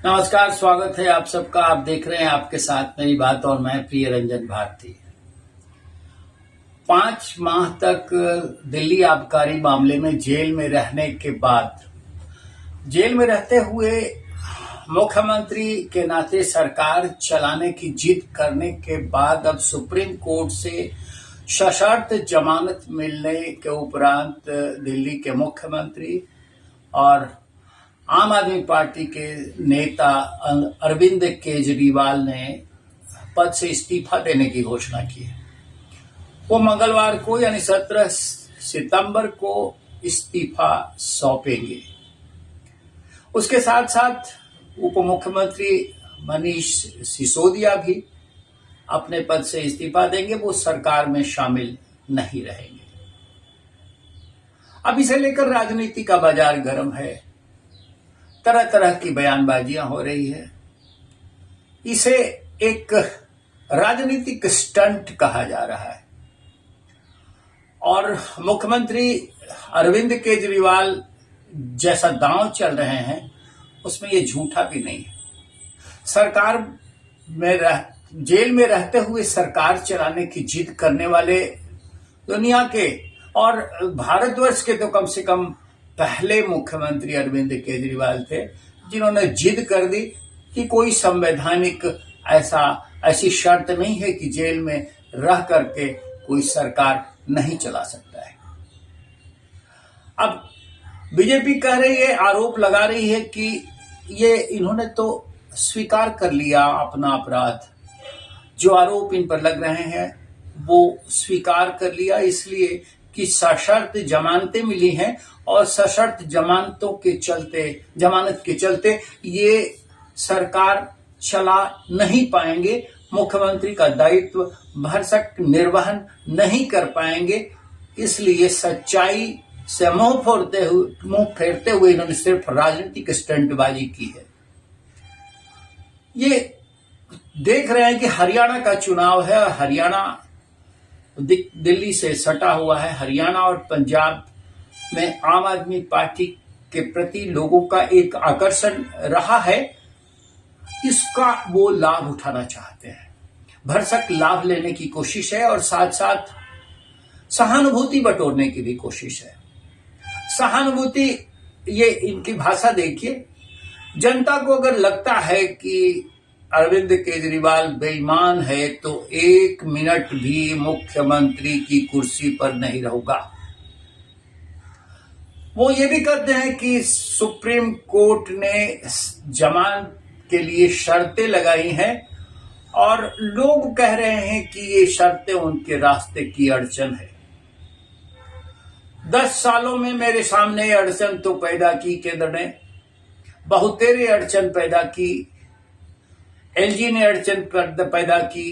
नमस्कार, स्वागत है आप सबका। आप देख रहे हैं आपके साथ मेरी बात और मैं प्रिय रंजन भारती। 5 माह तक दिल्ली आबकारी मामले में जेल में रहने के बाद, जेल में रहते हुए मुख्यमंत्री के नाते सरकार चलाने की जिद करने के बाद अब सुप्रीम कोर्ट से सशर्त जमानत मिलने के उपरांत दिल्ली के मुख्यमंत्री और आम आदमी पार्टी के नेता अरविंद केजरीवाल ने पद से इस्तीफा देने की घोषणा की है। वो मंगलवार को यानी 17 सितंबर को इस्तीफा सौंपेंगे। उसके साथ साथ उप मुख्यमंत्री मनीष सिसोदिया भी अपने पद से इस्तीफा देंगे। वो सरकार में शामिल नहीं रहेंगे। अब इसे लेकर राजनीति का बाजार गर्म है। तरह तरह की बयानबाजियां हो रही है। इसे एक राजनीतिक स्टंट कहा जा रहा है और मुख्यमंत्री अरविंद केजरीवाल जैसा दांव चल रहे हैं उसमें ये झूठा भी नहीं है। सरकार में जेल में रहते हुए सरकार चलाने की जिद करने वाले दुनिया के और भारतवर्ष के तो कम से कम पहले मुख्यमंत्री अरविंद केजरीवाल थे, जिन्होंने जिद कर दी कि कोई संवैधानिक ऐसी शर्त नहीं है कि जेल में रह करके कोई सरकार नहीं चला सकता है। अब बीजेपी कह रही है, आरोप लगा रही है कि ये इन्होंने तो स्वीकार कर लिया अपना अपराध। जो आरोप इन पर लग रहे हैं वो स्वीकार कर लिया इसलिए कि सशर्त जमानतें मिली हैं और सशर्त जमानत के चलते ये सरकार चला नहीं पाएंगे, मुख्यमंत्री का दायित्व भरसक निर्वहन नहीं कर पाएंगे। इसलिए सच्चाई से मुंह फेरते हुए इन्होंने सिर्फ राजनीतिक स्टंटबाजी की है। ये देख रहे हैं कि हरियाणा का चुनाव है और हरियाणा दिल्ली से सटा हुआ है। हरियाणा और पंजाब में आम आदमी पार्टी के प्रति लोगों का एक आकर्षण रहा है। इसका वो लाभ उठाना चाहते हैं, भरसक लाभ लेने की कोशिश है और साथ साथ सहानुभूति बटोरने की भी कोशिश है। सहानुभूति, ये इनकी भाषा देखिए। जनता को अगर लगता है कि अरविंद केजरीवाल बेईमान है तो 1 मिनट भी मुख्यमंत्री की कुर्सी पर नहीं रहूंगा। वो ये भी कहते हैं कि सुप्रीम कोर्ट ने जमानत के लिए शर्तें लगाई हैं और लोग कह रहे हैं कि ये शर्तें उनके रास्ते की अड़चन है। 10 सालों में मेरे सामने अड़चन तो पैदा की केंद्र ने, बहुतेरे अड़चन पैदा की, एलजी ने अड़चन पैदा की,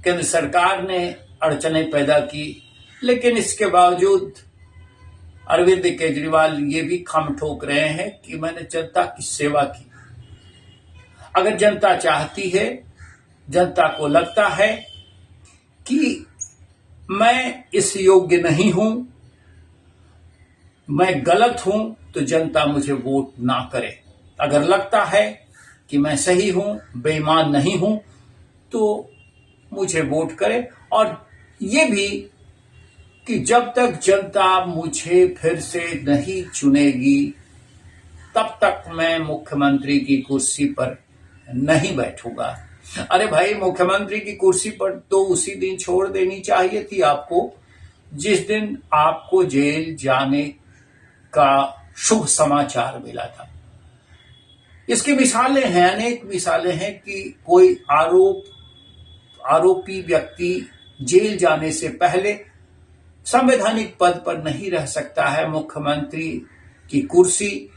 केंद्र सरकार ने अड़चनें पैदा की, लेकिन इसके बावजूद अरविंद केजरीवाल ये भी खम ठोक रहे हैं कि मैंने जनता की सेवा की। अगर जनता चाहती है, जनता को लगता है कि मैं इस योग्य नहीं हूं, मैं गलत हूं, तो जनता मुझे वोट ना करे। अगर लगता है कि मैं सही हूं, बेईमान नहीं हूं, तो मुझे वोट करे। और ये भी कि जब तक जनता मुझे फिर से नहीं चुनेगी तब तक मैं मुख्यमंत्री की कुर्सी पर नहीं बैठूंगा। अरे भाई, मुख्यमंत्री की कुर्सी पर तो उसी दिन छोड़ देनी चाहिए थी आपको जिस दिन आपको जेल जाने का शुभ समाचार मिला था। इसकी मिसालें हैं, अनेक मिसालें हैं कि कोई आरोपी व्यक्ति जेल जाने से पहले संवैधानिक पद पर नहीं रह सकता है। मुख्यमंत्री की कुर्सी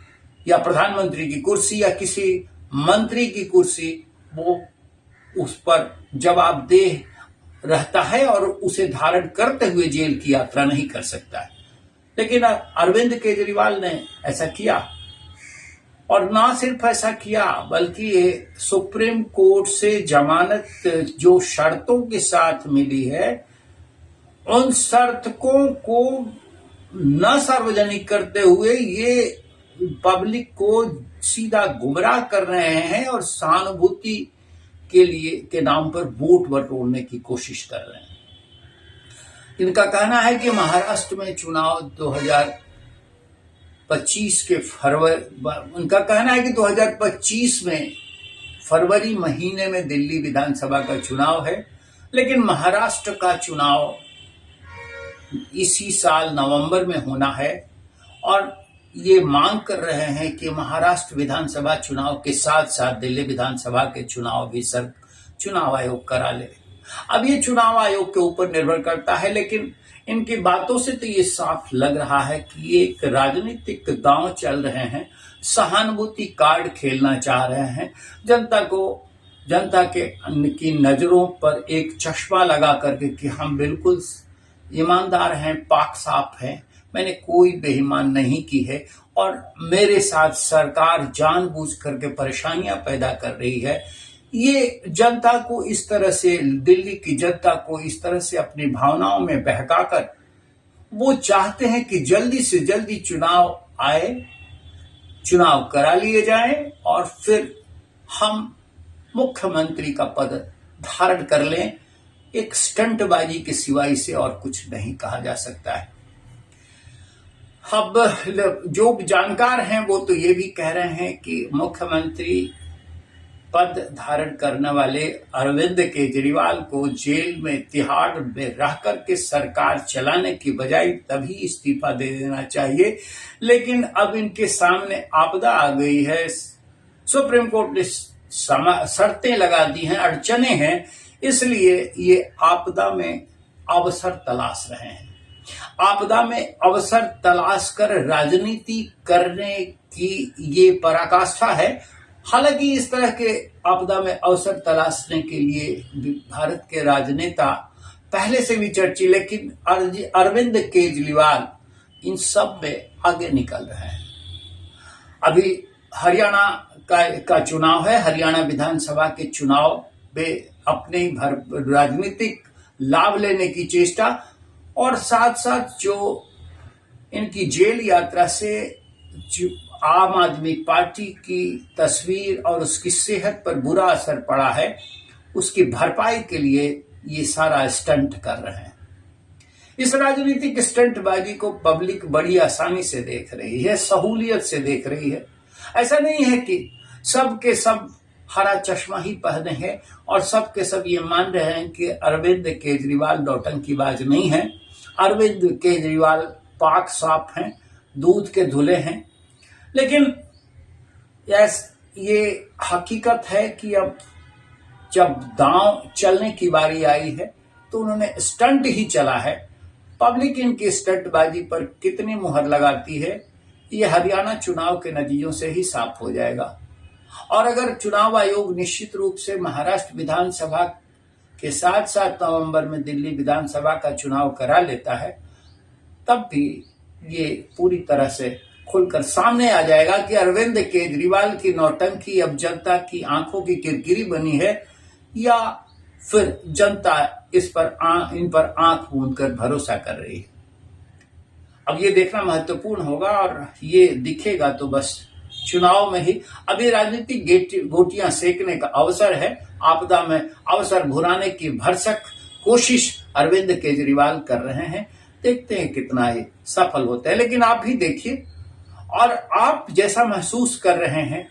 या प्रधानमंत्री की कुर्सी या किसी मंत्री की कुर्सी, वो उस पर जवाबदेह रहता है और उसे धारण करते हुए जेल की यात्रा नहीं कर सकता है। लेकिन अरविंद केजरीवाल ने ऐसा किया और ना सिर्फ ऐसा किया बल्कि ये सुप्रीम कोर्ट से जमानत जो शर्तों के साथ मिली है उन शर्तों को न सार्वजनिक करते हुए ये पब्लिक को सीधा गुमराह कर रहे हैं और सहानुभूति के नाम पर वोट बटोरने की कोशिश कर रहे हैं। इनका कहना है कि महाराष्ट्र में चुनाव 2025 के उनका कहना है कि 2025 में फरवरी महीने में दिल्ली विधानसभा का चुनाव है, लेकिन महाराष्ट्र का चुनाव इसी साल नवंबर में होना है और ये मांग कर रहे हैं कि महाराष्ट्र विधानसभा चुनाव के साथ साथ दिल्ली विधानसभा के चुनाव भी चुनाव आयोग करा ले। अब ये चुनाव आयोग के ऊपर निर्भर करता है, लेकिन इनकी बातों से तो ये साफ लग रहा है कि ये एक राजनीतिक दांव चल रहे हैं, सहानुभूति कार्ड खेलना चाह रहे हैं, जनता की नजरों पर एक चश्मा लगा करके कि हम बिल्कुल ईमानदार हैं, पाक साफ हैं, मैंने कोई बेईमान नहीं की है और मेरे साथ सरकार जानबूझ करके परेशानियां पैदा कर रही है। ये जनता को इस तरह से, दिल्ली की जनता को इस तरह से अपनी भावनाओं में बहकाकर वो चाहते हैं कि जल्दी से जल्दी चुनाव आए, चुनाव करा लिए जाए और फिर हम मुख्यमंत्री का पद धारण कर लें। एक स्टंटबाजी के सिवाय से और कुछ नहीं कहा जा सकता है। अब जो जानकार हैं वो तो ये भी कह रहे हैं कि मुख्यमंत्री पद धारण करने वाले अरविंद केजरीवाल को जेल में तिहाड़ में रह करके सरकार चलाने की बजाय तभी इस्तीफा दे देना चाहिए, लेकिन अब इनके सामने आपदा आ गई है। सुप्रीम कोर्ट ने शर्तें लगा दी हैं, अड़चने हैं, इसलिए ये आपदा में अवसर तलाश रहे हैं। आपदा में अवसर तलाश कर राजनीति करने की ये पराकाष्ठा है। हालांकि इस तरह के आपदा में अवसर तलाशने के लिए भारत के राजनेता पहले से भी चर्चित, लेकिन अरविंद केजरीवाल इन सब में आगे निकल रहे हैं। अभी हरियाणा का चुनाव है, हरियाणा विधानसभा के चुनाव में अपने राजनीतिक लाभ लेने की चेष्टा और साथ साथ जो इनकी जेल यात्रा से आम आदमी पार्टी की तस्वीर और उसकी सेहत पर बुरा असर पड़ा है, उसकी भरपाई के लिए ये सारा स्टंट कर रहे हैं। इस राजनीतिक स्टंटबाजी को पब्लिक बड़ी आसानी से देख रही है, सहूलियत से देख रही है। ऐसा नहीं है कि सब के सब हरा चश्मा ही पहने हैं और सब के सब ये मान रहे हैं कि अरविंद केजरीवाल नौटंकीबाज नहीं है। अरविंद केजरीवाल पाक साफ हैं, दूध के धुले हैं। लेकिन ये हकीकत है कि अब जब दांव चलने की बारी आई है तो उन्होंने स्टंट ही चला है। पब्लिक इनकी स्टंटबाजी पर कितनी मुहर लगाती है, ये हरियाणा चुनाव के नतीजों से ही साफ हो जाएगा। और अगर चुनाव आयोग निश्चित रूप से महाराष्ट्र विधानसभा के साथ साथ नवंबर में दिल्ली विधानसभा का चुनाव करा लेता है, तब भी ये पूरी तरह से खुलकर सामने आ जाएगा कि अरविंद केजरीवाल की नौटंकी अब जनता की आंखों की किरकिरी बनी है या फिर जनता इन पर आंख मूंद कर भरोसा कर रही है। अब ये देखना महत्वपूर्ण होगा और ये दिखेगा तो बस चुनाव में ही। अभी राजनीतिक गोटियां सेकने का अवसर है। आपदा में अवसर घुराने की भरसक कोशिश अरविंद केजरीवाल कर रहे हैं। देखते हैं कितना ये सफल होता है। लेकिन आप भी देखिए और आप जैसा महसूस कर रहे हैं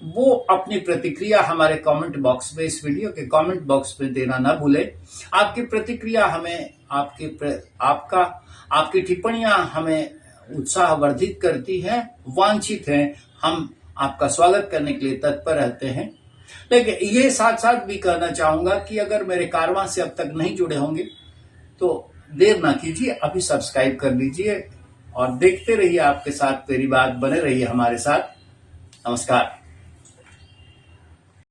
वो अपनी प्रतिक्रिया हमारे कमेंट बॉक्स में, इस वीडियो के कमेंट बॉक्स में देना ना भूले। आपकी प्रतिक्रिया हमें आपकी टिप्पणियां हमें उत्साहवर्धित करती हैं, वांछित हैं। हम आपका स्वागत करने के लिए तत्पर रहते हैं। लेकिन ये साथ साथ भी कहना चाहूंगा कि अगर मेरे कारवां से अब तक नहीं जुड़े होंगे तो देर ना कीजिए, अभी सब्सक्राइब कर लीजिए और देखते रहिए। आपके साथ मेरी बात बने रहिए हमारे साथ। नमस्कार।